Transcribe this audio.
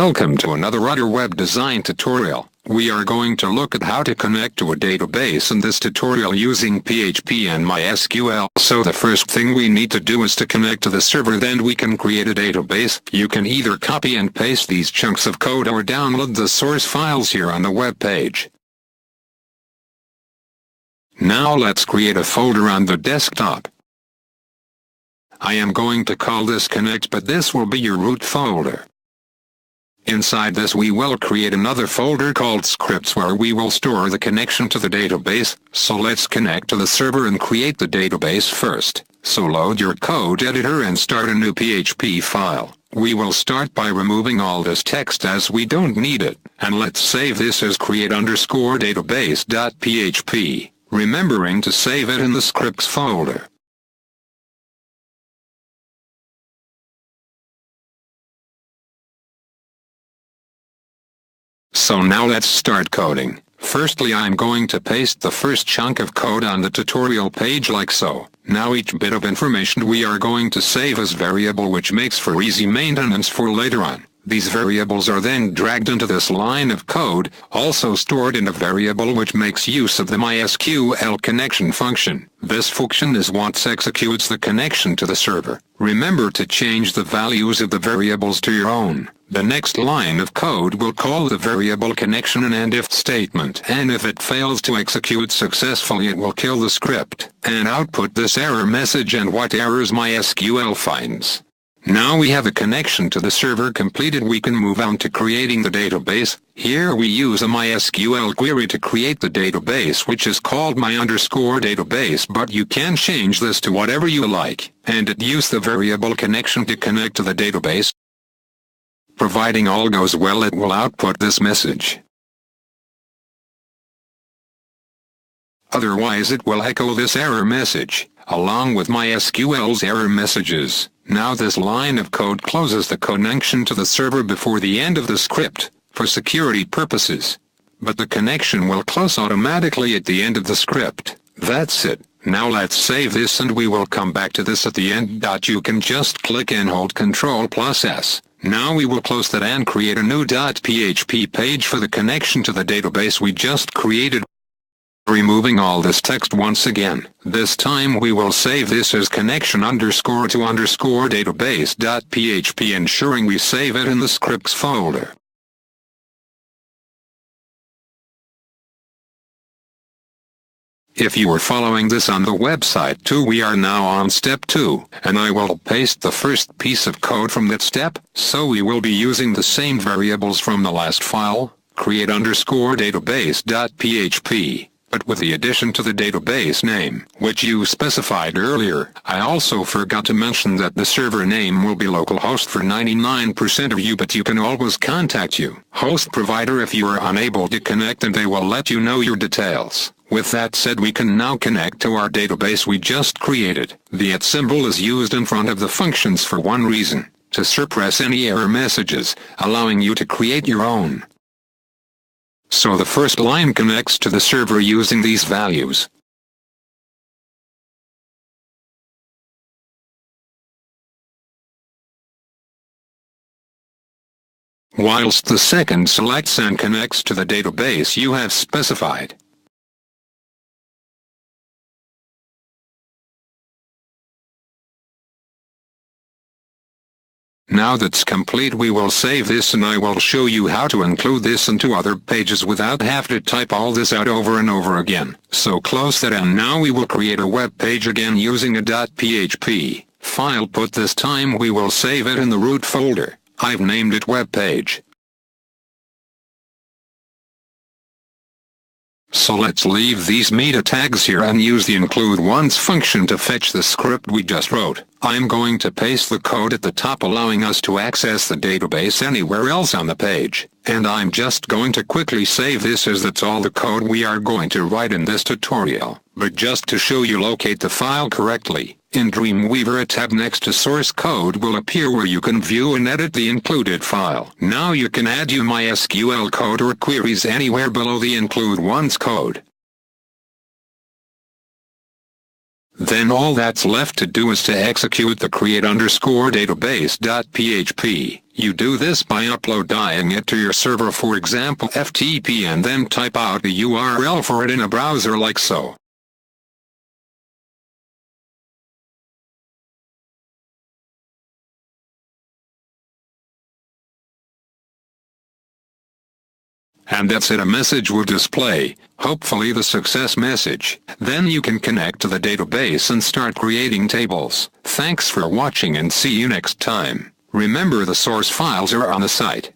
Welcome to another Rudder web design tutorial. We are going to look at how to connect to a database in this tutorial using PHP and MySQL. So the first thing we need to do is to connect to the server, then we can create a database. You can either copy and paste these chunks of code or download the source files here on the web page. Now let's create a folder on the desktop. I am going to call this Connect, but this will be your root folder. Inside this we will create another folder called Scripts where we will store the connection to the database. So let's connect to the server and create the database first. So load your code editor and start a new PHP file. We will start by removing all this text as we don't need it. And let's save this as create_database.php, remembering to save it in the Scripts folder. So now let's start coding. Firstly, I'm going to paste the first chunk of code on the tutorial page like so. Now each bit of information we are going to save as variable, which makes for easy maintenance for later on. These variables are then dragged into this line of code, also stored in a variable which makes use of the MySQL connection function. This function is what executes the connection to the server. Remember to change the values of the variables to your own. The next line of code will call the variable connection an and if statement, and if it fails to execute successfully it will kill the script, and output this error message and what errors MySQL finds. Now we have a connection to the server completed, we can move on to creating the database. Here we use a MySQL query to create the database, which is called my_database, but you can change this to whatever you like, and it uses the variable connection to connect to the database. Providing all goes well, it will output this message. Otherwise it will echo this error message, along with MySQL's error messages. Now this line of code closes the connection to the server before the end of the script, for security purposes. But the connection will close automatically at the end of the script. That's it. Now let's save this and we will come back to this at the end. You can just click and hold Ctrl+S. Now we will close that and create a new .php page for the connection to the database we just created. Removing all this text once again. This time we will save this as connection_to_database.php, ensuring we save it in the scripts folder. If you are following this on the website too, we are now on step 2, and I will paste the first piece of code from that step, so we will be using the same variables from the last file, create_database.php, but with the addition to the database name, which you specified earlier. I also forgot to mention that the server name will be localhost for 99% of you, but you can always contact your host provider if you are unable to connect and they will let you know your details. With that said, we can now connect to our database we just created. The @ symbol is used in front of the functions for one reason: to suppress any error messages, allowing you to create your own. So the first line connects to the server using these values. Whilst the second selects and connects to the database you have specified. Now that's complete, we will save this and I will show you how to include this into other pages without have to type all this out over and over again. So close that, and now we will create a web page again using a .php file. But this time we will save it in the root folder. I've named it web page. So let's leave these meta tags here and use the include once function to fetch the script we just wrote. I'm going to paste the code at the top, allowing us to access the database anywhere else on the page. And I'm just going to quickly save this, as that's all the code we are going to write in this tutorial. But just to show you locate the file correctly, in Dreamweaver a tab next to source code will appear where you can view and edit the included file. Now you can add your MySQL code or queries anywhere below the include once code. Then all that's left to do is to execute the create_database.php. You do this by uploading it to your server, for example FTP, and then type out the URL for it in a browser like so. And that's it. A message will display, hopefully the success message. Then you can connect to the database and start creating tables. Thanks for watching and see you next time. Remember, the source files are on the site.